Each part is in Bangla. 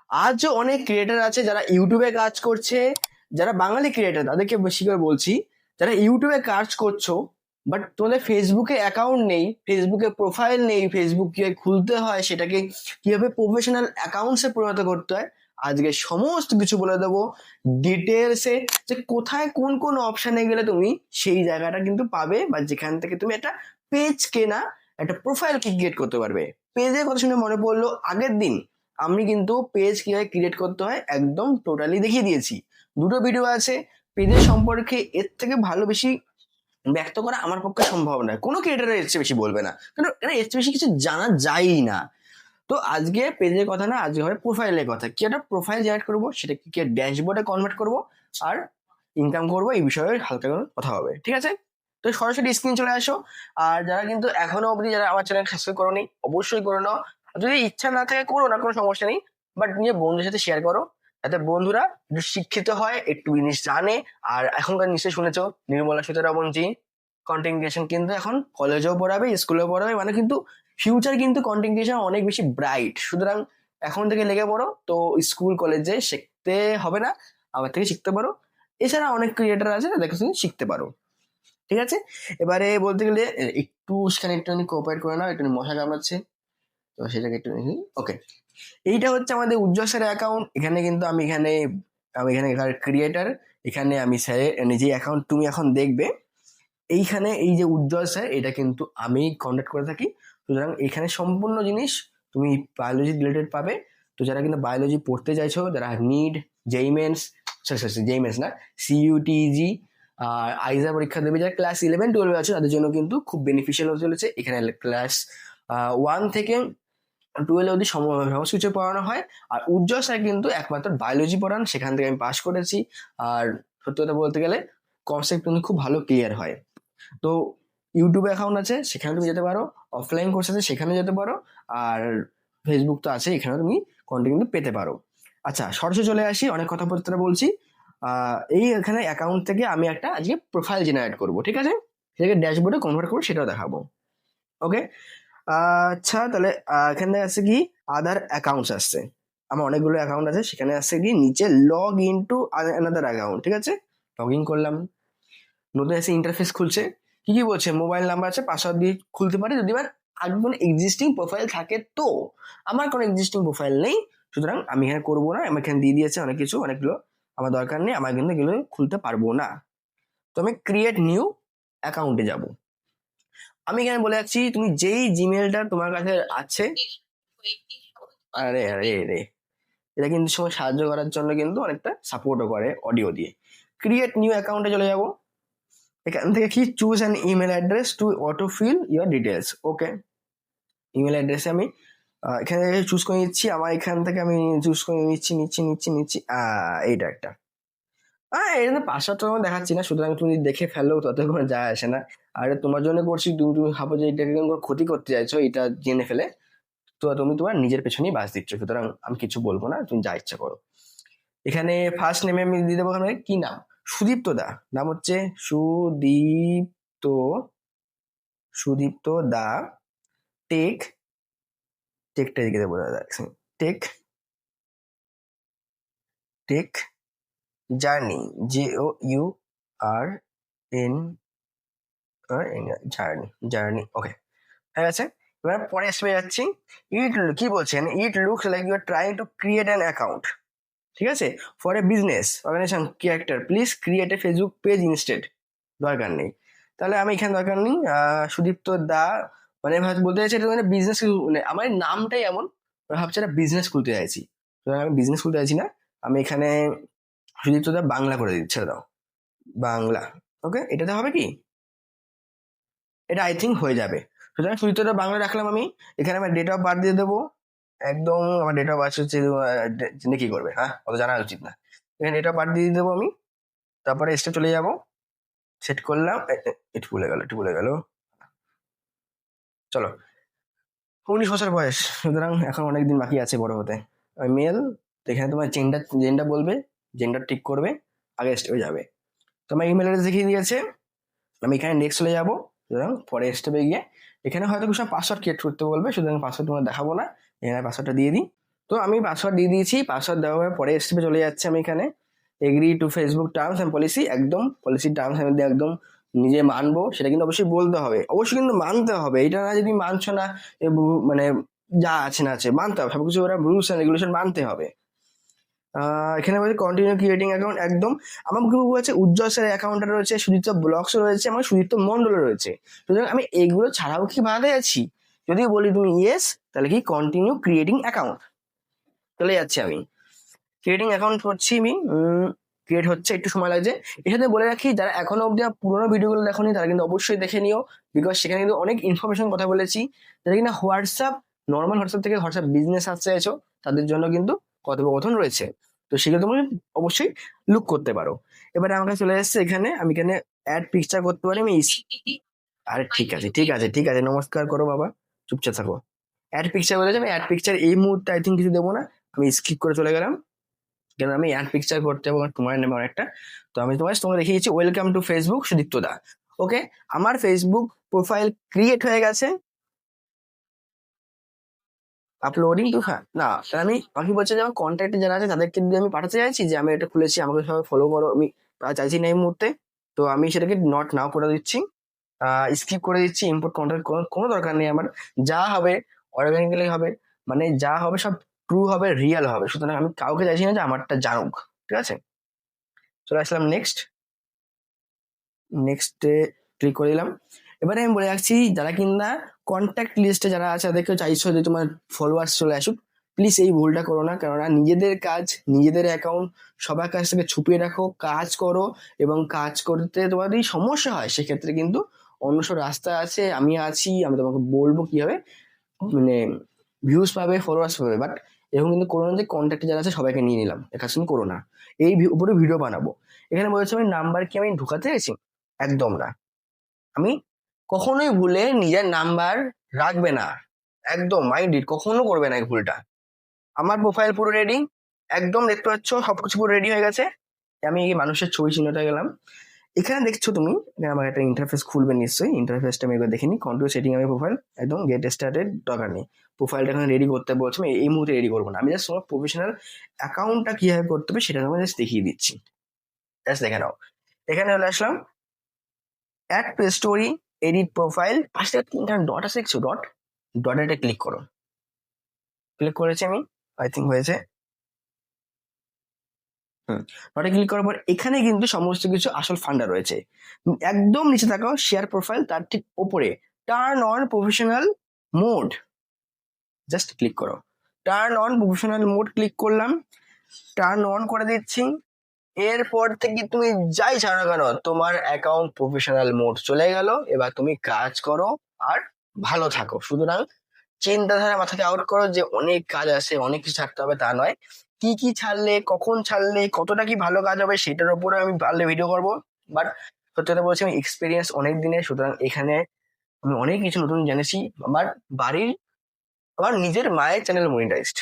আজও অনেক ক্রিয়েটার আছে যারা ইউটিউবে কাজ করছে, যারা বাঙালি ক্রিয়েটার তাদেরকে বেশি করে বলছি, যারা ইউটিউবে কাজ করছো বাট তোমাদের ফেসবুকে অ্যাকাউন্ট নেই, ফেসবুকে প্রোফাইল নেই, ফেসবুক কিভাবে খুলতে হয়, সেটাকে কিভাবে প্রফেশনাল অ্যাকাউন্টসে পরিণত করতে হয়, আজকে সমস্ত কিছু বলে দেবো ডিটেলসে, যে কোথায় কোন কোন অপশানে গেলে তুমি সেই জায়গাটা কিন্তু পাবে, বা যেখান থেকে তুমি একটা পেজ কেনা, একটা প্রোফাইল ক্রিয়েট করতে পারবে। পেজের কথা শুনে মনে পড়লো, আগের দিন আমি কিন্তু পেজ কিভাবে ক্রিয়েট করতে হয় একদম টোটালি দেখিয়ে দিয়েছি। দুটো ভিডিও আছে। পেজের সম্পর্কে এর থেকে ভালো বেশি ব্যক্ত করা আমার পক্ষে সম্ভব নয়, কোনো ক্রিয়েটার এর চেয়ে বেশি বলবে না, কারণ এর চেয়ে বেশি কিছু জানা যায়ই না। তো আজকে পেজের কথা না, আজকে হবে প্রোফাইলের কথা। কি একটা প্রোফাইল জেনারেট করবো, সেটা কি ড্যাশবোর্ডে কনভার্ট করবো, আর ইনকাম করবো, এই বিষয়ে হালকা করে কথা হবে, ঠিক আছে? তো সরাসরি স্ক্রিন চলে আসো। আর যারা কিন্তু এখনো অবধি যারা আমার চ্যানেল সাবস্ক্রাইব করোনি, অবশ্যই করে নাও। যদি ইচ্ছা না থাকে করো না, কোনো সমস্যা নেই, বাট নিজের বন্ধুদের সাথে শেয়ার করো, যাতে বন্ধুরা একটু শিক্ষিত হয়, একটু জিনিস জানে। আর এখনকার নিশ্চয়ই শুনেছো নির্মলা সীতারামন জি কন্টেন্ট ক্রিয়েশন কিন্তু এখন কলেজেও পড়াবে, স্কুলেও পড়াবে, মানে কিন্তু ফিউচার কিন্তু কন্টেন্ট ক্রিয়েশন অনেক বেশি ব্রাইট। সুতরাং এখন থেকে লেগে পড়ো। তো স্কুল কলেজে শিখতে হবে না, আমার থেকে শিখতে পারো। এছাড়া অনেক ক্রিয়েটার আছে, দেখে শুনে শিখতে পারো, ঠিক আছে? এবারে বলতে গেলে একটু সেখানে একটুখানি কোঅপারেট করে নাও, একটু মশা কামড়াচ্ছে, তো সেটাকে একটু ওকে। এইটা হচ্ছে আমাদের উজ্জ্বল স্যারের অ্যাকাউন্ট। এখানে কিন্তু আমি এখানে ক্রিয়েটার, এখানে আমি স্যারের নিজেই অ্যাকাউন্ট তুমি এখন দেখবে। এইখানে এই যে উজ্জ্বল স্যার, এটা কিন্তু আমি কন্ডাক্ট করে থাকি। সুতরাং এখানে সম্পূর্ণ জিনিস তুমি বায়োলজি রিলেটেড পাবে। তো যারা কিন্তু বায়োলজি পড়তে চাইছো, যারা নিড, জেইমেন্স, সরি জেইমেন্স না, সিইউটিজি আর আইজা পরীক্ষা দেবে, যারা ক্লাস 11-12 আছে তাদের জন্য কিন্তু খুব বেনিফিশিয়াল হতে চলেছে। এখানে ক্লাস 1 থেকে 12 অবধি সমস্ত কিছু পড়ানো হয়। আর উজ্জ্বল স্যার কিন্তু একমাত্র বায়োলজি পড়ান, সেখান থেকে আমি পাশ করেছি। আর সত্যি কথা বলতে গেলে কনসেপ্ট কিন্তু খুব ভালো ক্লিয়ার হয়। তো ইউটিউবে অ্যাকাউন্ট আছে, সেখানে তুমি যেতে পারো। অফলাইন কোর্স আছে, সেখানে যেতে পারো। আর ফেসবুক তো আছে, এখানে তুমি কন্টেন্ট কিন্তু পেতে পারো। আচ্ছা, সরাসরি চলে আসি, অনেক কথাবার্তা বলছি। এই এখানে অ্যাকাউন্ট থেকে আমি একটা আজকে প্রোফাইল জেনারেট করব, ঠিক আছে? সেটাকে ড্যাশবোর্ডে কনভার্ট করবো, সেটাও দেখাবো। ওকে। আচ্ছা, তাহলে এখানে আছে কি আদার অ্যাকাউন্টস আসছে। আমার অনেকগুলো অ্যাকাউন্ট আছে, সেখানে আসছে কি নিচে log in to another account, ঠিক আছে? লগ ইন করলাম, নতুন এসে ইন্টারফেস খুলছে। কি কি বলছে? মোবাইল নাম্বার আছে, পাসওয়ার্ড দিয়ে খুলতে পারে যদি আমার আগে কোনো এক্সিস্টিং প্রোফাইল থাকে। তো আমার কোনো এক্সিস্টিং প্রোফাইল নেই, সুতরাং আমি এখানে করবো না। আমার এখানে দিয়ে দিয়েছে অনেক কিছু, অনেকগুলো আমার দরকার নেই, আমার কিন্তু এগুলো খুলতে পারবো না। তো আমি ক্রিয়েট নিউ অ্যাকাউন্টে যাব। আমি এখানে বলে যাচ্ছি, তুমি যেই জিমেলটা তোমার কাছে আছে, আরে আরে রে, এটা কিন্তু সময় সাহায্য করার জন্য কিন্তু অনেকটা সাপোর্টও করে অডিও দিয়ে। ক্রিয়েট নিউ অ্যাকাউন্টে চলে যাব। এখান থেকে কি choose an email address to autofill your details. Okay, email অ্যাড্রেসে আমি এখানে চুজ করে নিচ্ছি। আমার এখান থেকে আমি চুজ করে নিচ্ছি এইটা একটা। এটা পাসওয়ার্ড তো দেখাচ্ছি না, সুতরাং তুমি দেখে ফেলো, তাতে কোনো যায় আসে না। আর তোমার জন্য করছি, তুমি তুমি ভাবো যে এটাকে কোনো ক্ষতি করতে চাইছো, এটা জেনে ফেলে তো তুমি তোমার নিজের পেছনেই বাস দিচ্ছ। সুতরাং আমি কিছু বলবো না, তুমি যা ইচ্ছা করো। এখানে ফার্স্ট নেমে আমি দিয়ে দেবো, এখানে কি নাম? সুদীপ্ত দা। নাম হচ্ছে সুদীপ্ত, সুদীপ্ত দা। টেক, টেকটা লিখে দেবো দাদা, tech, tech journey, JOURN, journey, journey. Okay, হয়ে গেছে। এবার পরে স্টেপে যাচ্ছি। কি বলছেন? It looks like you are trying to create an account, ঠিক আছে, for a business organisation character, please create a Facebook page instead. দরকার নেই, তাহলে আমি এখানে দরকার নেই। সুদীপ্ত দা মানে বলতে চাইছি এটা মানে বিজনেস, মানে আমার এই নামটাই এমন, ভাবছি একটা বিজনেস খুলতে চাইছি। সুতরাং আমি বিজনেস খুলতে চাইছি না, আমি এখানে সুদীপ্ত দা বাংলা করে দিচ্ছি, ছেড়ে দাও বাংলা। ওকে, এটাতে হবে কি? এটা আই থিঙ্ক হয়ে যাবে। সুতরাং সুদীপ্ত দা বাংলা রাখলাম আমি। এখানে আমার ডেট অফ বার্থ দিয়ে দেবো। একদম আমার ডেট অফ বার্থ হচ্ছে, জেনে কি করবে, হ্যাঁ, অত জানা উচিত না। এখানে ডেট অফ বার্থ দিয়ে দেবো আমি। তারপরে স্টেপ চলে যাব, সেট করলাম। একটু ভুলে গেল, একটু ভুলে গেল। চলো, 19 বছর বয়স, সুতরাং এখন অনেক দিন বাকি আছে বড় হতে। মেল, তো এখানে তোমার জেন্ডার, জেন্ডার বলবে, জেন্ডার ঠিক করবে, আগে স্টেপে যাবে। তোমার ইমেল অ্যাড্রেস দেখিয়ে দিয়েছে, আমি এখানে নেক্সট চলে যাবো। সুতরাং পরে স্টেপে গিয়ে এখানে হয়তো কিছু পাসওয়ার্ড ক্রিয়েট করতে বলবে, সুতরাং পাসওয়ার্ড তোমার দেখাবো না, এখানে পাসওয়ার্ডটা দিয়ে দিই। তো আমি পাসওয়ার্ড দিয়ে দিয়েছি, পাসওয়ার্ড দেওয়ার পরে স্টেপে চলে যাচ্ছে। আমি এখানে agree to Facebook terms and policy, একদম পলিসি টার্মস অ্যান্ড একদম নিজে মানবো, সেটা কিন্তু অবশ্যই বলতে হবে, অবশ্যই কিন্তু মানতে হবে। এটা না যদি মানছো না, মানে যা আছে না আছে মানতে হবে, সবকিছু ওরা রুলস অ্যান্ড রেগুলেশন মানতে হবে। এখানে বলছে কন্টিনিউ ক্রিয়েটিং অ্যাকাউন্ট, একদম আমার গ্রুপ আছে, উজ্জ্বল স্যারের অ্যাকাউন্টটা রয়েছে, সুদীপ্ত ব্লগস রয়েছে, আমার সুদীপ্ত মন্ডল রয়েছে। সুতরাং আমি এইগুলো ছাড়াও কি বানাতে যাচ্ছি? যদি বলি তুমি ইয়েস, তাহলে কি কন্টিনিউ ক্রিয়েটিং অ্যাকাউন্ট চলে যাচ্ছে। আমি ক্রিয়েটিং অ্যাকাউন্ট করছি, আমি ক্রিয়েট হচ্ছে, একটু সময় লাগছে। এর সাথে বলে রাখি, যারা এখনো অব্দি পুরোনো ভিডিওগুলো দেখোনি তারা কিন্তু অবশ্যই দেখে নিও, বিকজ সেখানে কিন্তু অনেক ইনফরমেশন কথা বলেছি। যারা কিনা হোয়াটসঅ্যাপ, নর্মাল হোয়াটসঅ্যাপ থেকে হোয়াটসঅ্যাপ বিজনেস আসতে চাইছো, তাদের জন্য কিন্তু কথোপকথন রয়েছে। তো সেগুলো তুমি অবশ্যই লুক করতে পারো। এবারে আমাকে চলে এসছে এখানে, আমি এখানে অ্যাড পিকচার করতে পারি। আমি আরে ঠিক আছে ঠিক আছে ঠিক আছে, নমস্কার করো বাবা, চুপচাপ থাকো। অ্যাড পিকচার বলেছে, আমি অ্যাড পিকচার এই মুহূর্তে আই থিঙ্ক কিছু দেবো না, আমি স্কিপ করে চলে গেলাম। কেন আমি অ্যাড পিকচার করতে হবে তোমার নামে অনেকটা। তো আমি তোমাকে দেখিয়েছি ওয়েলকাম টু ফেসবুক সুদীপ্ত দা। ওকে, আমার ফেসবুক প্রোফাইল ক্রিয়েট হয়ে গেছে। আপলোডিং টু, হ্যাঁ না, তাহলে আমি বলছি যে আমার কন্ট্যাক্টে যারা আছে তাদেরকে দিয়ে আমি পাঠাতে চাইছি যে আমি এটা খুলেছি, আমাকে সবাই ফলো করো, আমি চাইছি না এই মুহূর্তে। তো আমি সেটাকে নট নাও করে দিচ্ছি, স্কিপ করে দিচ্ছি। ইম্পোর্ট কন্ট্যাক্ট কোনো দরকার নেই আমার, যা হবে অর্গানিক্যালি হবে, মানে যা হবে সব ট্রু হবে, রিয়েল হবে। সুতরাং আমি কাউকে চাইছি না যে আমারটা জানুক, ঠিক আছে। চলে আসলাম নেক্সট, নেক্সটে ক্লিক করে দিলাম। এবারে আমি বলে রাখছি, যারা কিনা কন্ট্যাক্ট লিস্টে যারা আছে তাদেরকে চাইছো যে তোমার ফলোয়ার্স চলে আসুক, প্লিজ এই ভুলটা করো না। কেননা নিজেদের কাজ, নিজেদের অ্যাকাউন্ট সবার কাছ থেকে ছুপিয়ে রাখো, কাজ করো, এবং কাজ করতে তোমার যদি সমস্যা হয় সেক্ষেত্রে কিন্তু অন্য সব রাস্তা আছে, আমি আছি, আমি তোমাকে বলবো কিভাবে মানে ভিউজ পাবে, ফলোয়ার্স পাবে। বাট এরকম কিন্তু করো না যে কন্ট্যাক্টে যারা আছে সবাইকে নিয়ে নিলাম, একা শুনে করো না। এই উপরে ভিডিও বানাবো, এখানে বলেছে আমি নাম্বার কি আমি ঢুকাতে চাইছি, একদম না। আমি কখনোই ভুলে নিজের নাম্বার রাখবে না, একদম মাইন্ড ইট, কখনো করবে না এই ভুলটা। আমার প্রোফাইল পুরো রেডি, একদম দেখতে পাচ্ছ সবকিছু পুরো রেডি হয়ে গেছে। আমি এই মানুষের ছবি চিহ্নটা গেলাম, এখানে দেখছো তুমি, এখানে আমার একটা ইন্টারফেস খুলবে নিশ্চয়ই, ইন্টারফেসটা আমি একবার দেখিনি। কন্ট্রোল সেটিং, আমি প্রোফাইল একদম গেট স্টার্টেড, দরকার নেই। প্রোফাইলটা এখানে রেডি করতে বলছি, আমি এই মুহূর্তে রেডি করবো না, আমি জাস্ট তোমার প্রফেশনাল অ্যাকাউন্টটা কিভাবে করতে হবে সেটা তোমাকে জাস্ট দেখিয়ে দিচ্ছি, জাস্ট দেখে নাও। এখানে চলে আসলাম, add page story, edit profile, পাশে তিনটা ডট আছে দেখছো, ডট, ডটেটা ক্লিক করো। ক্লিক করেছি আমি, আই থিঙ্ক হয়েছে। ডটে ক্লিক করার পর এখানে কিন্তু সমস্ত কিছু আসল ফান্ডা রয়েছে। একদম নিচে থাকাও শেয়ার প্রোফাইল, তার ঠিক ওপরে turn on professional mode, just click করো। Turn on professional mode click করলাম, টার্ন অন করে দিচ্ছি। এরপর থেকে তুমি যাই ছাড়ো না কেন, তোমার অ্যাকাউন্ট প্রফেশনাল মোড চলে গেল। এবার তুমি কাজ করো আর ভালো থাকো। সুতরাং চিন্তাধারা মাথাতে আউট করো যে অনেক কাজ আছে, অনেক কিছু ছাড়তে হবে, তা নয়। কি কি ছাড়লে, কখন ছাড়লে, কতটা কি ভালো কাজ হবে সেটার উপরে আমি পারলে ভিডিও করবো। বাট সত্যি কথা বলছি, আমি এক্সপিরিয়েন্স অনেক দিনের, সুতরাং এখানে আমি অনেক কিছু নতুন জেনেছি। আমার বাড়ির, আমার নিজের মায়ের চ্যানেল মনিটাইজড,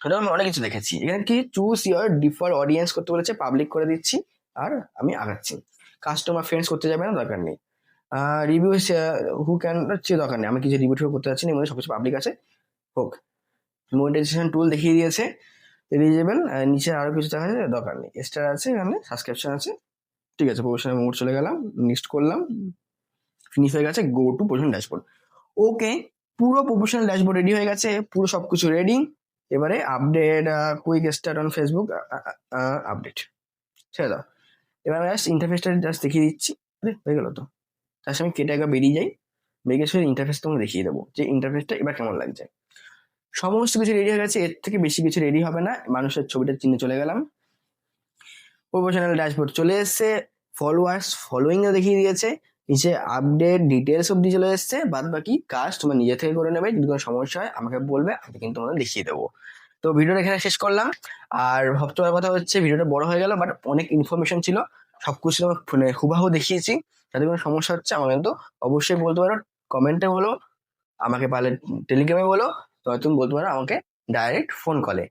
সুতরাং আমি অনেক কিছু দেখেছি। এখানে কি চুজ ইয়ার ডিফার অডিয়েন্স করতে বলেছে, পাবলিক করে দিচ্ছি আর আমি আগাচ্ছি। কাস্টমার ফ্রেন্ডস করতে যাবে না, দরকার নেই। রিভিউ হু ক্যান হচ্ছে দরকার নেই, আমি কিছু রিভিউ টিভিউ করতে যাচ্ছি না, এর মধ্যে সবকিছু পাবলিক আছে, হোক। মনিটাইজেশন টুল দেখিয়ে দিয়েছে, এলিজেবল, নিচে আরো কিছু দেখা যাচ্ছে, দরকার নেই। স্টার আছে, এখানে সাবস্ক্রিপশন আছে, ঠিক আছে। প্রফেশনাল মোড চলে গেলাম, নেক্সট করলাম, ফিনিশ হয়ে গেছে, গো টু প্রফেশনাল ড্যাশবোর্ড। ওকে, পুরো প্রফেশনাল ড্যাশবোর্ড রেডি হয়ে গেছে, পুরো সবকিছু রেডি। এবারে update, quick start on Facebook, update ছেড়ে দাও। এবার আমি জাস্ট ইন্টারফেসটা জাস্ট দেখিয়ে দিচ্ছি, হয়ে গেল তো। তার সঙ্গে কেটে একবার বেরিয়ে যাই, বেরিয়ে গেছে ইন্টারফেস তোমাকে দেখিয়ে দেবো যে ইন্টারফেসটা এবার কেমন লাগছে। সমস্ত কিছু রেডি হয়ে গেছে, এর থেকে বেশি কিছু রেডি হবে না। মানুষের ছবিটা চিহ্নে চলে গেলাম, প্রফেশনাল ড্যাশবোর্ড চলে এসছে, ফলোয়ার্স ফলোইং এ দেখিয়ে দিয়েছে, নিচে আপডেট ডিটেলস অব্দি চলে এসছে। বাদ বাকি কাজ তোমার নিজে থেকে করে নেবে, যদি কোনো সমস্যা হয় আমাকে বলবে, আমি কিন্তু তোমাদের দেখিয়ে দেবো। তো ভিডিওটা এখানে শেষ করলাম। আর সবচেয়ে বড় কথা হচ্ছে ভিডিওটা বড় হয়ে গেল, বাট অনেক ইনফরমেশন ছিল, সবকিছু মানে হুবাহু দেখিয়েছি। যাদের কোনো সমস্যা হচ্ছে আমাকে কিন্তু অবশ্যই বলতে পারো, কমেন্টে বলো, আমাকে পারলে টেলিগ্রামে বলো, তো তুমি বলতে পারো আমাকে ডাইরেক্ট ফোন কলে।